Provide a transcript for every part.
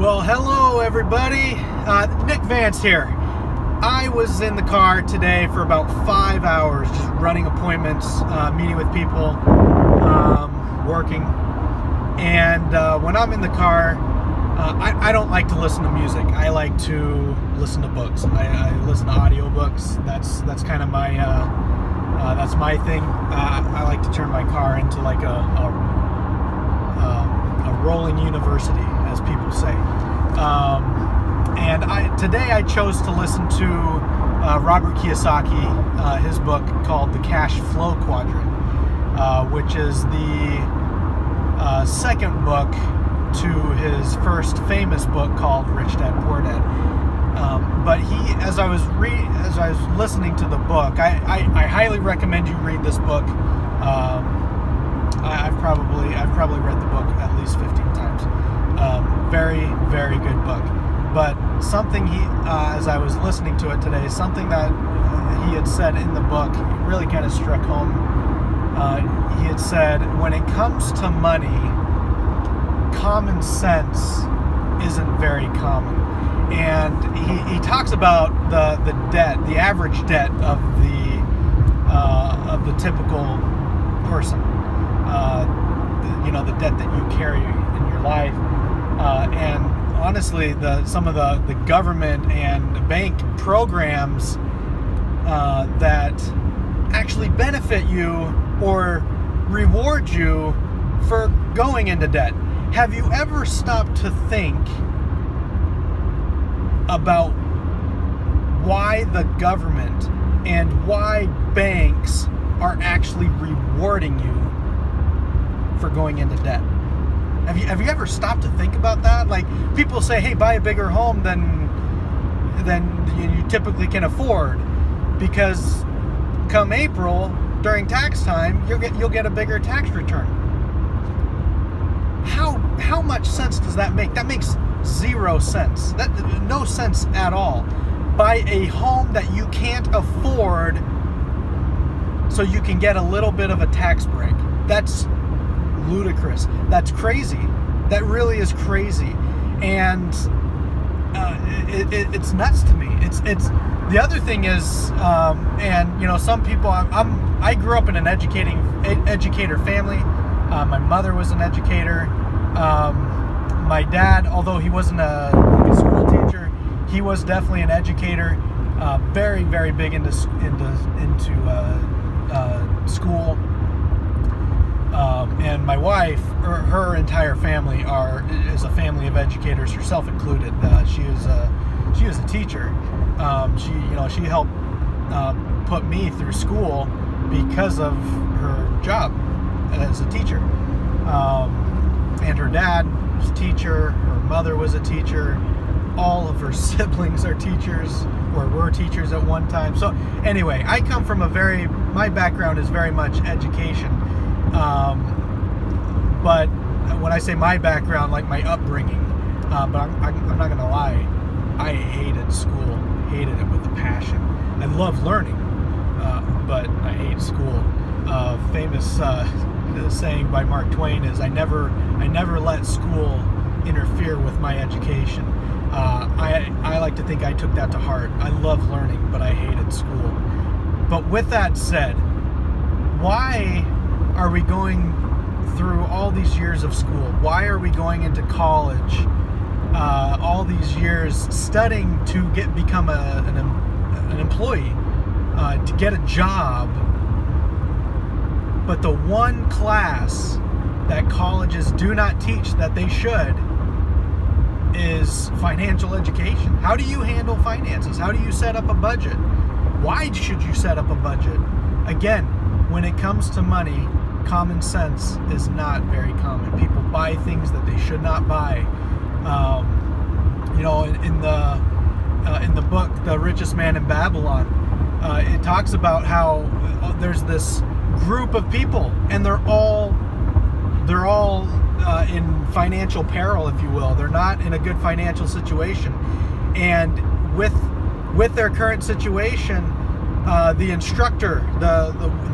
Well, hello everybody. Nick Vance here. I was in the car today for about 5 hours, just running appointments, meeting with people, working. And when I'm in the car, I don't like to listen to music. I like to listen to books. I listen to audiobooks. That's kind of my that's my thing. I like to turn my car into like a rolling university, as people say. And today I chose to listen to Robert Kiyosaki, his book called The Cash Flow Quadrant, which is the second book to his first famous book called Rich Dad Poor Dad. But as I was listening to the book, I highly recommend you read this book. I've probably read the book at least 15 times. Very, very good book. But something as I was listening to it today, something that he had said in the book really kind of struck home. He had said, when it comes to money, common sense isn't very common. And he talks about the debt, the average debt of the typical person. The debt that you carry in your life, and honestly, some of the government and bank programs that actually benefit you or reward you for going into debt. Have you ever stopped to think about why the government and why banks are actually rewarding you for going into debt? Have you ever stopped to think about that? Like, people say, hey, buy a bigger home than you typically can afford, because come April during tax time you'll get a bigger tax return. How much sense does that make? That makes zero sense. No sense at all. Buy a home that you can't afford so you can get a little bit of a tax break. That's ludicrous. That's crazy. That really is crazy. And it's nuts to me. It's the other thing is, some people. I grew up in an educator family. My mother was an educator. My dad, although he wasn't a school teacher, he was definitely an educator. Very, very big into school. And my wife, her entire family is a family of educators, herself included. She was a teacher. She helped put me through school because of her job as a teacher. And her dad was a teacher. Her mother was a teacher. All of her siblings are teachers, or were teachers at one time. So anyway, I come from my background is very much education. But when I say my background, like my upbringing, but I'm not gonna lie, I hated school, hated it with a passion. I love learning, but I hate school. Famous saying by Mark Twain is, I never let school interfere with my education. I like to think I took that to heart. I love learning, but I hated school. But with that said, why are we going through all these years of school? Why are we going into college? All these years studying to become an employee, to get a job. But the one class that colleges do not teach that they should is financial education. How do you handle finances? How do you set up a budget? Why should you set up a budget? Again, when it comes to money, common sense is not very common. People buy things that they should not buy. In the book The Richest Man in Babylon, it talks about how there's this group of people, and they're all in financial peril, if you will. They're not in a good financial situation, and with their current situation, the instructor,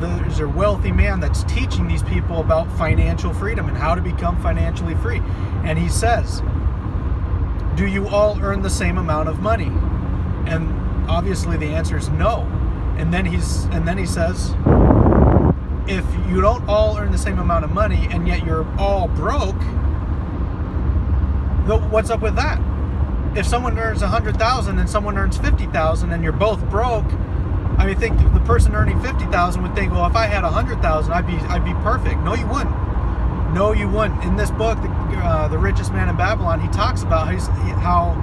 there's a wealthy man that's teaching these people about financial freedom and how to become financially free. And he says, do you all earn the same amount of money? And obviously the answer is no. And then he says, if you don't all earn the same amount of money and yet you're all broke, what's up with that? If someone earns 100,000 and someone earns 50,000 and you're both broke, I mean, think the person earning 50,000 would think, well, if I had 100,000, I'd be perfect. No, you wouldn't. No, you wouldn't. In this book, The Richest Man in Babylon, he talks about how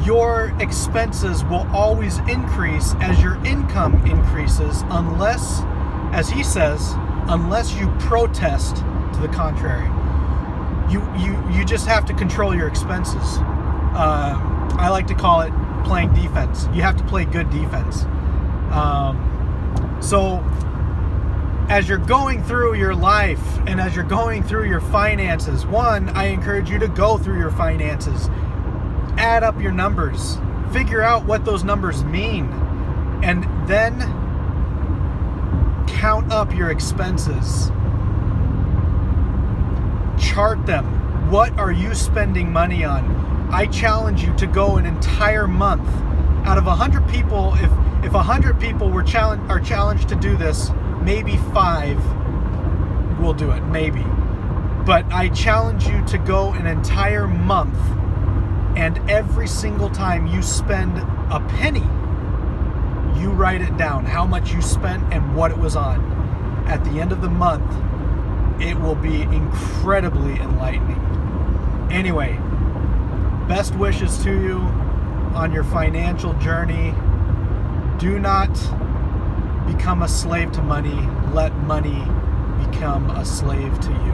your expenses will always increase as your income increases, unless, as he says, unless you protest to the contrary. You just have to control your expenses. I like to call it playing defense. You have to play good defense. So as you're going through your life and as you're going through your finances, one, I encourage you to go through your finances. Add up your numbers. Figure out what those numbers mean. And then count up your expenses. Chart them. What are you spending money on? I challenge you to go an entire month. Out of 100 people, if 100 people are challenged to do this, maybe 5 will do it, maybe. But I challenge you to go an entire month, and every single time you spend a penny, you write it down, how much you spent and what it was on. At the end of the month, it will be incredibly enlightening. Anyway, best wishes to you on your financial journey. Do not become a slave to money. Let money become a slave to you.